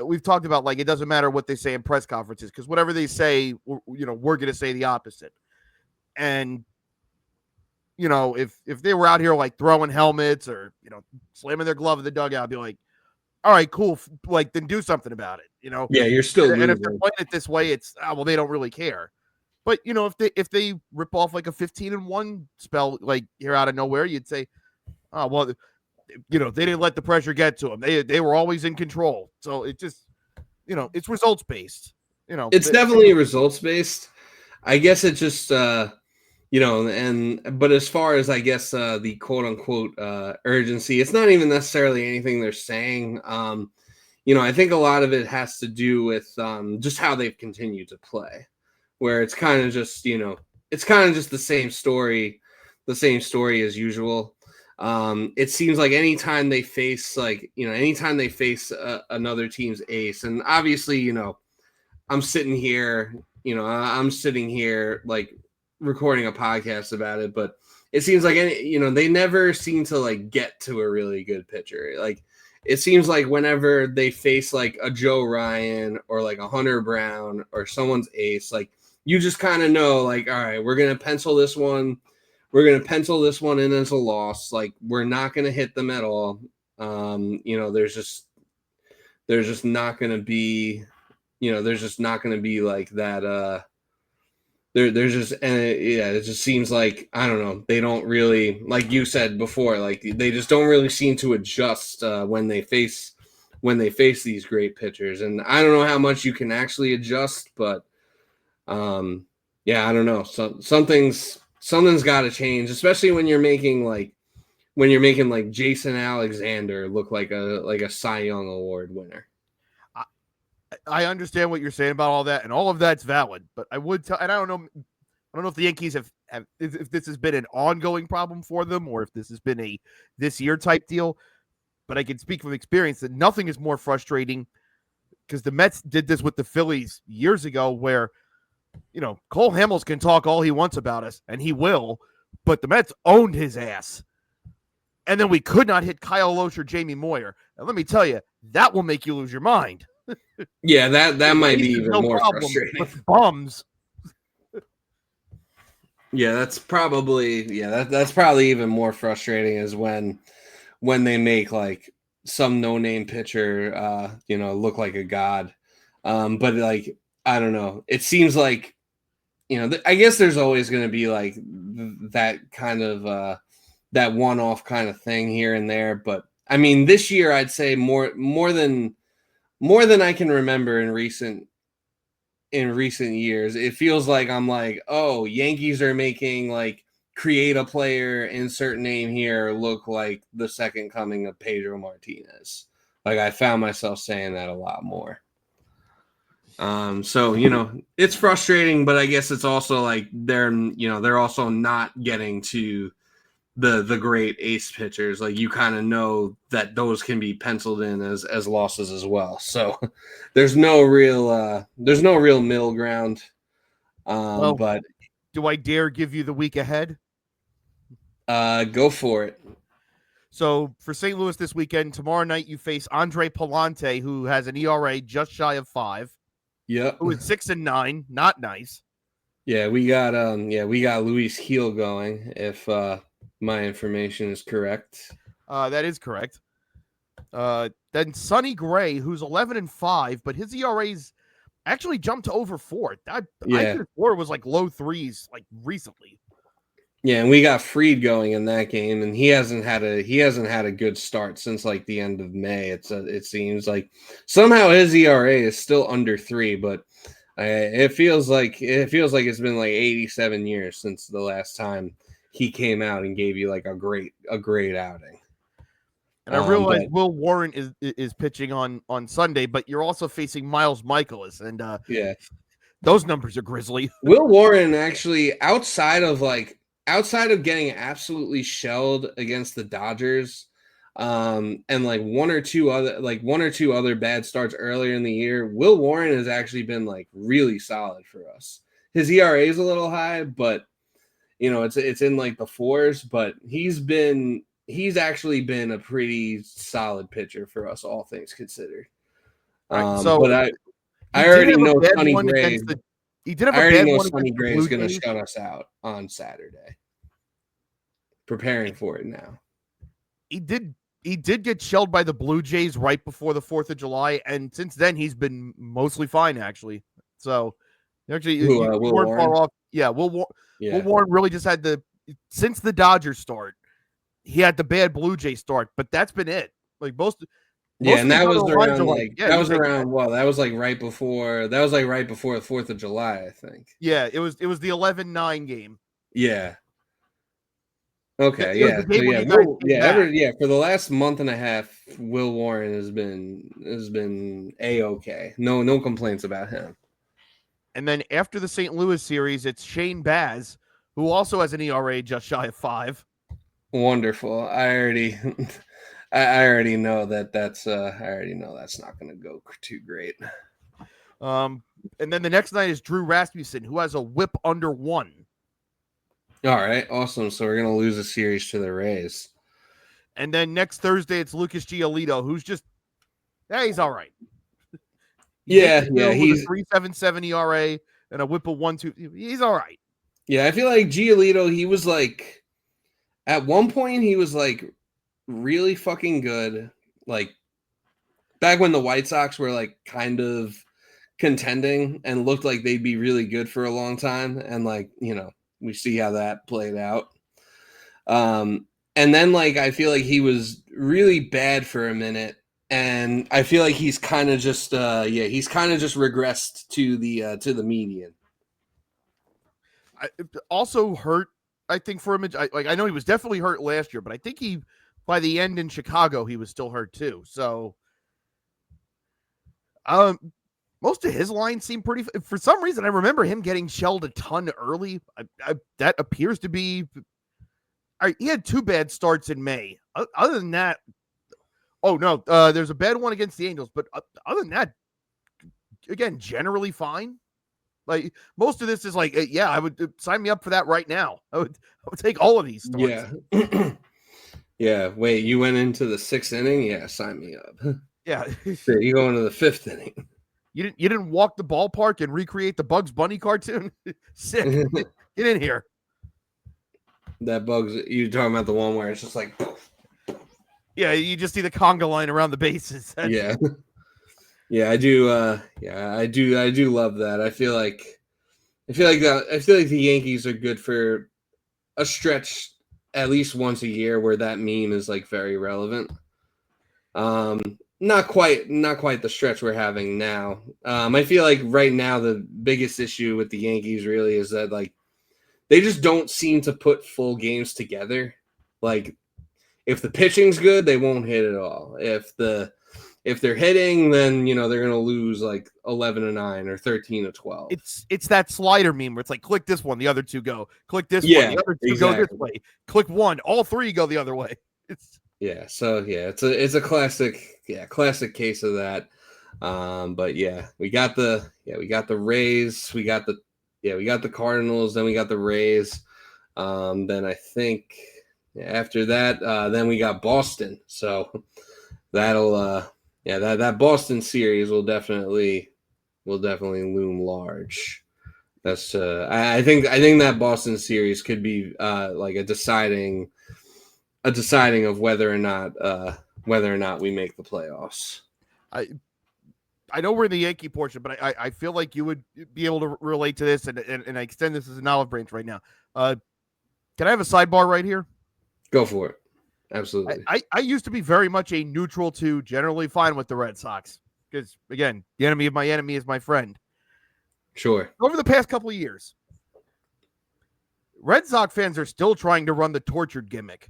we've talked about, like, it doesn't matter what they say in press conferences, because whatever they say, we're going to say the opposite. And, if they were out here like throwing helmets or, slamming their glove in the dugout, I'd be like, all right, cool. Like, then do something about it, Yeah, you're still losing. And if they're playing it this way, it's, they don't really care. But, if they rip off like a 15-1 spell, like, here out of nowhere, you'd say, oh, well, they didn't let the pressure get to them. They were always in control. So it just, it's results based. It's definitely results based. I guess it just, but as far as, I guess, the quote unquote urgency, it's not even necessarily anything they're saying. I think a lot of it has to do with just how they've continued to play, where it's kind of just, the same story as usual. It seems like anytime they face another team's ace, and obviously, I'm sitting here like recording a podcast about it, but it seems like they never seem to like get to a really good pitcher. Like, it seems like whenever they face like a Joe Ryan or like a Hunter Brown or someone's ace, like, you just kind of know, like, all right, we're going to pencil this one in as a loss. Like, we're not going to hit them at all. There's just not going to be, like that. There's just, it just seems like, I don't know. They don't really, like you said before, like, they just don't really seem to adjust when they face these great pitchers. And I don't know how much you can actually adjust, but I don't know. Something's got to change, especially when you're making Jason Alexander look like a Cy Young Award winner. I understand what you're saying about all that, and all of that's valid. But I would tell, and I don't know if the Yankees have if this has been an ongoing problem for them or if this has been a this year type deal. But I can speak from experience that nothing is more frustrating, because the Mets did this with the Phillies years ago, where Cole Hamels can talk all he wants about us, and he will, but the Mets owned his ass. And then we could not hit Kyle Loesch or Jamie Moyer. And let me tell you, that will make you lose your mind. Yeah, that might be even more frustrating. With bums. Yeah, that's probably even more frustrating, is when they make like some no-name pitcher look like a god. But like, I don't know. It seems like, I guess there's always going to be like that kind of that one-off kind of thing here and there. But I mean, this year I'd say more than I can remember in recent years, it feels like I'm like, oh, Yankees are making like create a player, insert name here, look like the second coming of Pedro Martinez. Like, I found myself saying that a lot more. So, it's frustrating, but I guess it's also like they're also not getting to the great ace pitchers. Like, you kind of know that those can be penciled in as losses as well. So there's no real middle ground. But do I dare give you the week ahead? Go for it. So for St. Louis this weekend, tomorrow night you face Andre Palante, who has an ERA just shy of 5. Yep. Who is 6-9, not nice. Yeah, we got Luis Heel going, if my information is correct. That is correct. Then Sonny Gray, who's 11-5, but his ERA's actually jumped to over 4. I could have swore it was like low 3s, like recently. Yeah, and we got Freed going in that game, and he hasn't had a good start since like the end of May. It seems like somehow his ERA is still under 3, but it feels like it's been like 87 years since the last time he came out and gave you like a great outing. And I realize Will Warren is pitching on Sunday, but you're also facing Miles Michaelis, and yeah, those numbers are grisly. Will Warren actually outside of getting absolutely shelled against the Dodgers, and like one or two other bad starts earlier in the year, Will Warren has actually been like really solid for us. His ERA is a little high, but it's in like the 4s, but he's actually been a pretty solid pitcher for us, all things considered. So but I already know Sonny Gray. He did have I a already bad know one Sonny against the Gray Blue is going to Jays. shut us out on Saturday. Preparing for it now. He did get shelled by the Blue Jays right before the 4th of July, and since then he's been mostly fine, actually. So actually, you weren't far off. Yeah, Will Warren really just had since the Dodgers start, he had the bad Blue Jay start, but that's been it. Like most and that was around right before the 4th of July, I think. Yeah, it was the 11-9 game. Yeah. Okay, yeah. For the last month and a half, Will Warren has been A-okay. No complaints about him. And then after the St. Louis series, it's Shane Baz, who also has an ERA just shy of 5. Wonderful. I already know that's not going to go too great. And then the next night is Drew Rasmussen, who has a whip under 1. All right, awesome. So we're gonna lose a series to the Rays. And then next Thursday, it's Lucas Giolito, who's just, he's all right. He's a 3.77 ERA and a whip of 1.2. He's all right. Yeah, I feel like Giolito, he was like, at one point, he was like really fucking good. Like back when the White Sox were like kind of contending and looked like they'd be really good for a long time. And like, we see how that played out. And then like, I feel like he was really bad for a minute. And I feel like he's kind of just regressed to the median. Also hurt, I think, for him. I know he was definitely hurt last year, but I think by the end in Chicago, he was still hurt too. So, most of his lines seem pretty. For some reason, I remember him getting shelled a ton early. That appears to be. He had 2 bad starts in May. Other than that, oh no, there's a bad one against the Angels, but other than that, again, generally fine. Like most of this is like, yeah, I would sign me up for that right now. I would take all of these starts. Yeah. Yeah. Wait, you went into the 6th inning? Yeah, sign me up. Yeah. You go into the 5th inning. You didn't walk the ballpark and recreate the Bugs Bunny cartoon? Sick. Get in here. That Bugs, you talking about the one where it's just like, yeah, you just see the conga line around the bases. Yeah. Yeah, I do. I do love that. I feel like the Yankees are good for a stretch at least once a year where that meme is like very relevant. Not quite the stretch we're having now. I feel like right now the biggest issue with the Yankees really is that like they just don't seem to put full games together. Like if the pitching's good, they won't hit at all. If they're hitting, then they're gonna lose like 11-9 or 13-12. It's that slider meme where it's like click this one, the other 2 go. Click this one, the other 2 go this way. Click one, all 3 go the other way. It's a classic case of that. But yeah, we got the Rays, we got the Cardinals, then we got the Rays. Then I think after that, then we got Boston. So that'll that Boston series will definitely loom large. That's I think that Boston series could be like a deciding of whether or not we make the playoffs. I know we're in the Yankee portion, but I feel like you would be able to relate to this, and I extend this as an olive branch right now. Can I have a sidebar right here? Go for it. Absolutely. I used to be very much a neutral to generally fine with the Red Sox because, again, the enemy of my enemy is my friend. Sure. Over the past couple of years, Red Sox fans are still trying to run the tortured gimmick.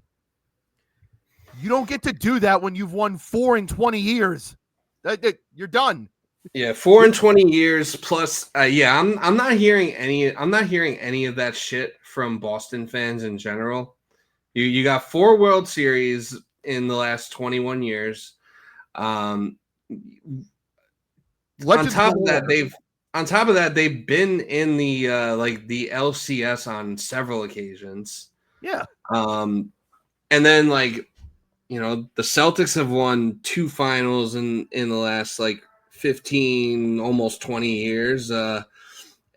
You don't get to do that when you've won 4 in 20 years. You're done. Yeah, 4 in 20 years plus. I'm not hearing any. I'm not hearing any of that shit from Boston fans in general. You got 4 World Series in the last 21 years. On top of that, they've been in the the LCS on several occasions. Yeah. And then the Celtics have won 2 finals in the last 15, almost 20 years.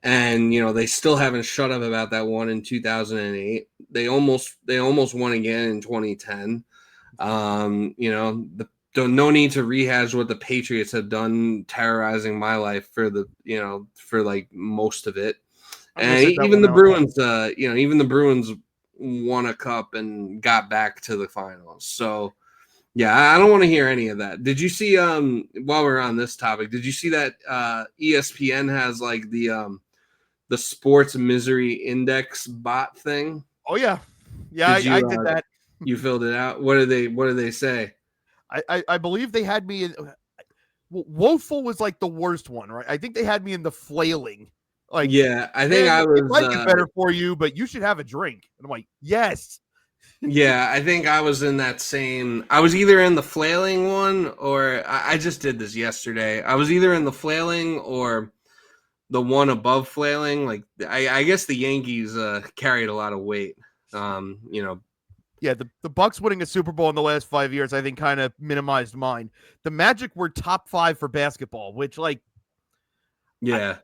And they still haven't shut up about that one in 2008. They almost won again in 2010. No need to rehash what the Patriots have done, terrorizing my life for most of it. And even the Bruins, even the Bruins won a cup and got back to the finals. So yeah, I don't want to hear any of that. Did you see while we're on this topic, did you see that ESPN has the sports misery index bot thing? Oh yeah. Yeah, I did that. You filled it out. What do they say? I believe they had me in woeful was the worst one, right? I think they had me in the flailing. Yeah, I think I was it might get better for you, but you should have a drink. And I'm like, yes. Yeah, I think I was in that same. I was either in the flailing one or I just did this yesterday. I was either in the flailing or the one above flailing. I guess the Yankees carried a lot of weight. Yeah, the Bucks winning a Super Bowl in the last 5 years, I think, kind of minimized mine. The Magic were top 5 for basketball, which yeah,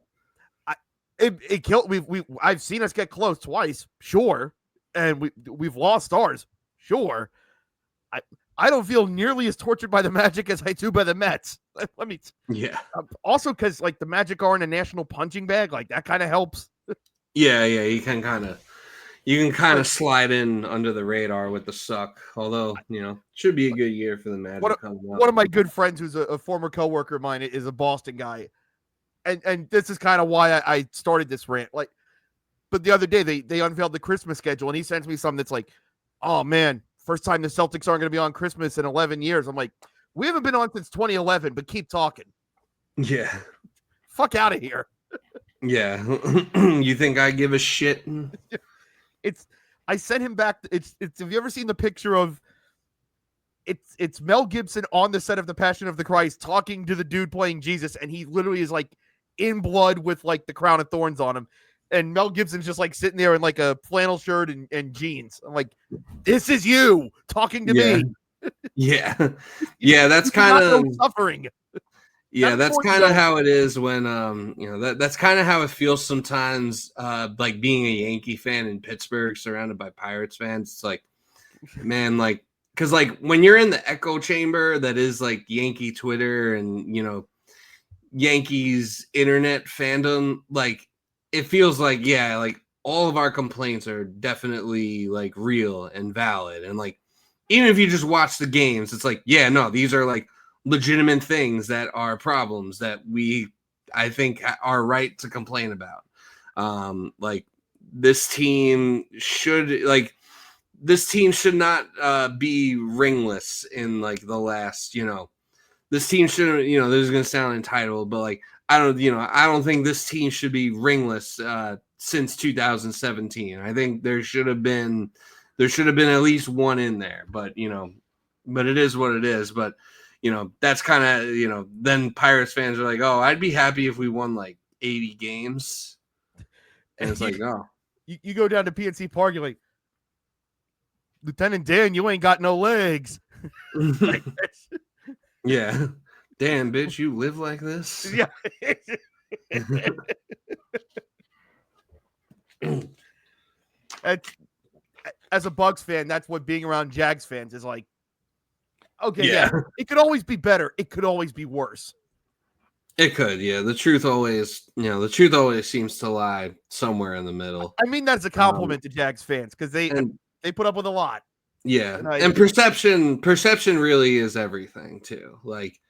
it killed. I've seen us get close twice, sure, and we've lost stars, sure. I don't feel nearly as tortured by the Magic as I do by the Mets. Let me. Yeah. Also, because the Magic are in a national punching bag, that kind of helps. Yeah, you can kind of slide in under the radar with the suck. Although should be a good year for the Magic. One of my good friends, who's a former coworker of mine, is a Boston guy, and this is kind of why I started this rant. But the other day they unveiled the Christmas schedule, and he sends me something that's oh man, first time the Celtics aren't going to be on Christmas in 11 years. I'm like, we haven't been on since 2011, but keep talking. Yeah, fuck out of here. Yeah, you think I give a shit? I sent him back. It's. Have you ever seen the picture of? It's Mel Gibson on the set of The Passion of the Christ talking to the dude playing Jesus, and he literally is in blood with the crown of thorns on him, and Mel Gibson's just sitting there in a flannel shirt and jeans. I'm like, this is you talking to me. Yeah, yeah, that's kind of suffering. Yeah, that's kind of how it is when that's kind of how it feels sometimes being a Yankee fan in Pittsburgh surrounded by Pirates fans. It's man, because when you're in the echo chamber that is Yankee Twitter and Yankees internet fandom, it feels all of our complaints are definitely real and valid, and even if you just watch the games, it's these are legitimate things that are problems that I think are right to complain about. This team should not be ringless in the last, this team shouldn't, this is going to sound entitled, but I don't think this team should be ringless since 2017. I think there should have been at least one in there, but it is what it is. But that's kind of, then Pirates fans are oh, I'd be happy if we won 80 games. And it's oh. You go down to PNC Park, you're Lieutenant Dan, you ain't got no legs. Yeah. Damn, bitch, you live like this? Yeah. As a Bucks fan, that's what being around Jags fans is like. Okay, yeah. It could always be better. It could always be worse. It could, yeah. The truth always seems to lie somewhere in the middle. I mean, that's a compliment to Jags fans because they put up with a lot. Yeah, and perception really is everything too. Like,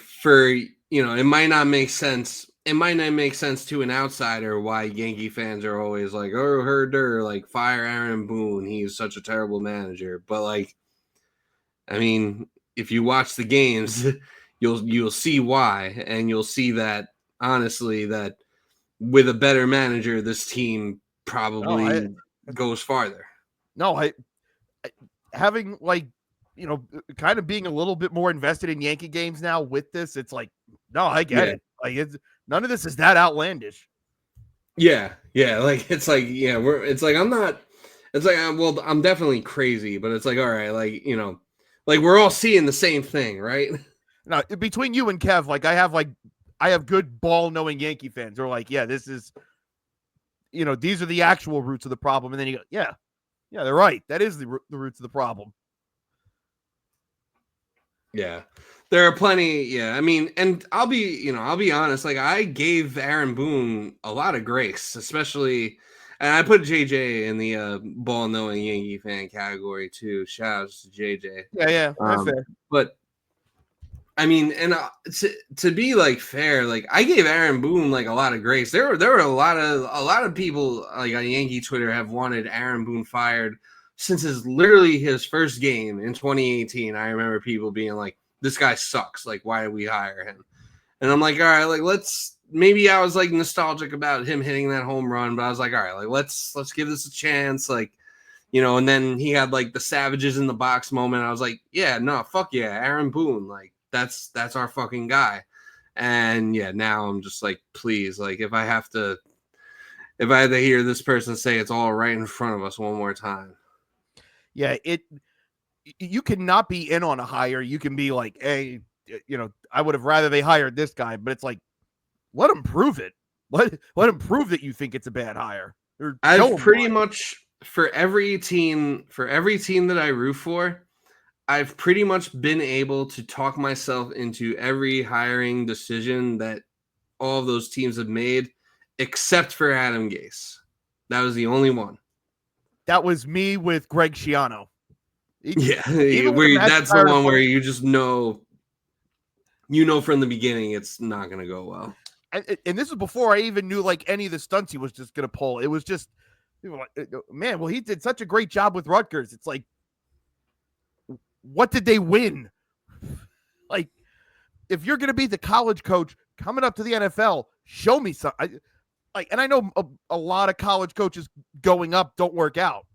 for it might not make sense. It might not make sense to an outsider why Yankee fans are always like, "Oh, Herder, like fire Aaron Boone. He's such a terrible manager." But like, I mean, if you watch the games, you'll see why, and you'll see that honestly that with a better manager, this team probably goes farther. No, I having kind of being a little bit more invested in Yankee games now with this, it's like, no, I get it. Like none of this is that outlandish. Yeah. Like it's like, I'm definitely crazy, but it's like, all right, like, like we're all seeing the same thing, right? Now, between you and Kev, I have good ball knowing Yankee fans who are like, yeah, this is, these are the actual roots of the problem. And then you go, yeah, they're right. That is the roots of the problem. Yeah, there are plenty. Yeah, I mean, and I'll be honest. Like, I gave Aaron Boone a lot of grace, especially, and I put JJ in the ball knowing Yankee fan category too. Shout outs to JJ. Yeah, that's fair. But I mean, and to be like fair, like I gave Aaron Boone like a lot of grace. There were a lot of people like on Yankee Twitter have wanted Aaron Boone fired since literally his first game in 2018. I remember people being like, "This guy sucks. Like, why did we hire him?" And I'm like, all right, like maybe I was like nostalgic about him hitting that home run, but I was like, all right, like let's give this a chance, like. And then he had like the savages in the box moment. I was like, yeah, no, fuck yeah, Aaron Boone, like. That's our fucking guy. And yeah, now I'm just like, please, like if I had to hear this person say it's all right in front of us one more time. Yeah, you cannot be in on a hire. You can be like, hey, I would have rather they hired this guy, but it's like, let them prove it. Let them prove that you think it's a bad hire. I've pretty much for every team that I root for, I've pretty much been able to talk myself into every hiring decision that all of those teams have made, except for Adam Gase. That was the only one. That was me with Greg Schiano. That's the one where you just know from the beginning it's not going to go well. And this was before I even knew like any of the stunts he was just going to pull. It was just, man, well, he did such a great job with Rutgers. It's like, what did they win? Like, if you're going to be the college coach coming up to the NFL, show me something. And I know a lot of college coaches going up don't work out.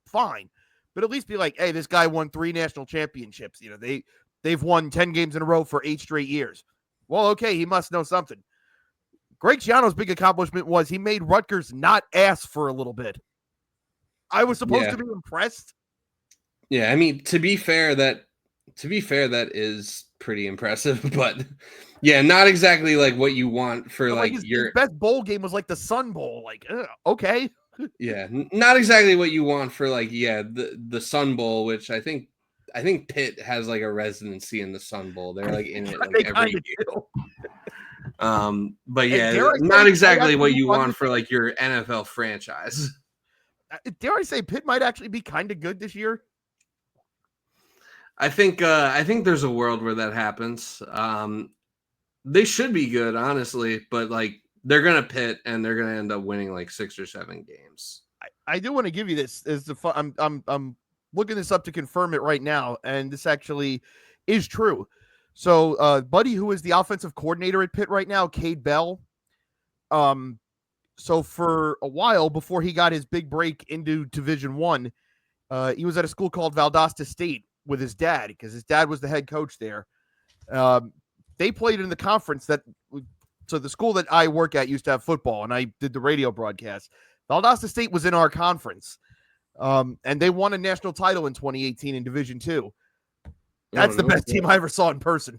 Fine. But at least be like, hey, this guy won 3 national championships. They've won 10 games in a row for 8 straight years. Well, okay, he must know something. Greg Schiano's big accomplishment was he made Rutgers not ass for a little bit. I was supposed to be impressed. Yeah, I mean, to be fair, that is pretty impressive, but yeah, not exactly like what you want for like his best bowl game was like the Sun Bowl. Like, okay. Yeah, not exactly what you want for like the Sun Bowl, which I think Pitt has like a residency in the Sun Bowl. They're like in it like every year. But yeah, not exactly what you want for like your NFL franchise. Dare I say Pitt might actually be kind of good this year? I think there's a world where that happens. They should be good, honestly, but like they're gonna pit and they're gonna end up winning like 6 or 7 games. I do want to give you this as the fun. I'm looking this up to confirm it right now, and this actually is true. So, Buddy, who is the offensive coordinator at Pitt right now, Cade Bell. So for a while before he got his big break into Division I, he was at a school called Valdosta State with his dad because his dad was the head coach there. They played in the conference so the school that I work at used to have football, and I did the radio broadcast. Valdosta State was in our conference, and they won a national title in 2018 in Division II. That's the best team I ever saw in person.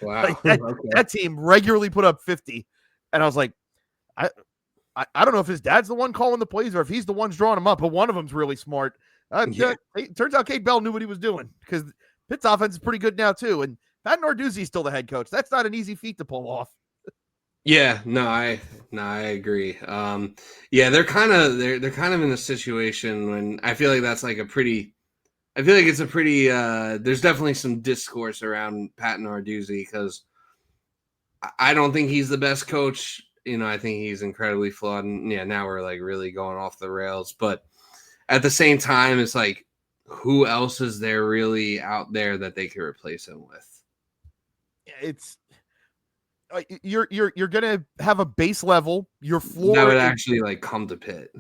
Wow. That team regularly put up 50, and I was like, I don't know if his dad's the one calling the plays or if he's the one's drawing them up, but one of them's really smart. It turns out Cade Bell knew what he was doing because Pitt's offense is pretty good now too. And in Pat Narduzzi's still the head coach. That's not an easy feat to pull off. Yeah, I agree. Yeah, they're kind of in a situation when I feel like that's like I feel like it's a pretty there's definitely some discourse around Pat Narduzzi because I don't think he's the best coach. I think he's incredibly flawed. And yeah, now we're like really going off the rails. But at the same time, it's like, who else is there really out there that they could replace him with? It's you're gonna have a base level. Your floor that would actually like come to Pitt.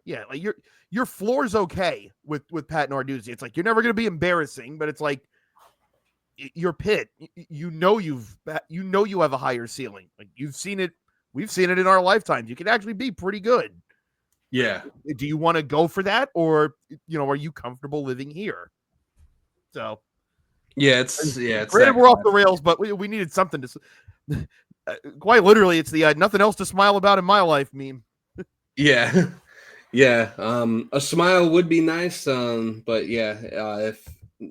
Yeah, like your floor's okay with Pat Narduzzi. It's like you're never gonna be embarrassing, but it's like your Pitt. You have a higher ceiling. Like you've seen it. We've seen it in our lifetimes. You can actually be pretty good. Yeah. Do you want to go for that, or are you comfortable living here? So. Yeah, it's granted we're off the rails, but we needed something to. Quite literally, it's the nothing else to smile about in my life meme. Yeah, yeah. A smile would be nice. But yeah,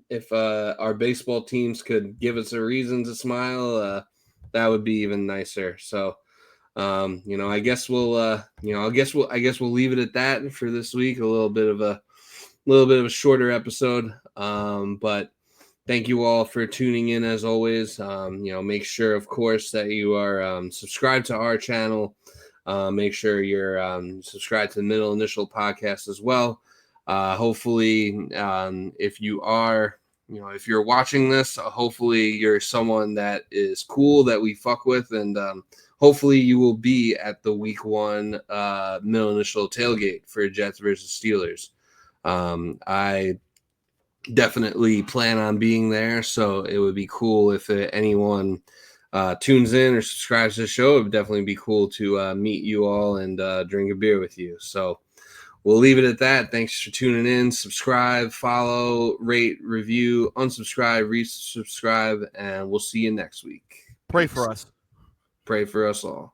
if our baseball teams could give us a reason to smile, that would be even nicer. So, I guess we'll leave it at that for this week. A little bit of a shorter episode. But thank you all for tuning in as always. Make sure, of course, that you are subscribed to our channel. Make sure you're subscribed to the Middle Initial podcast as well. Hopefully, if you are, if you're watching this, hopefully you're someone that is cool that we fuck with, and hopefully you will be at the Week 1 Middle Initial tailgate for Jets versus Steelers. I definitely plan on being there, so it would be cool if anyone tunes in or subscribes to the show. It would definitely be cool to meet you all and drink a beer with you. So we'll leave it at that. Thanks for tuning in. Subscribe, follow, rate, review, unsubscribe, resubscribe, and we'll see you next week. Pray for us. Pray for us all.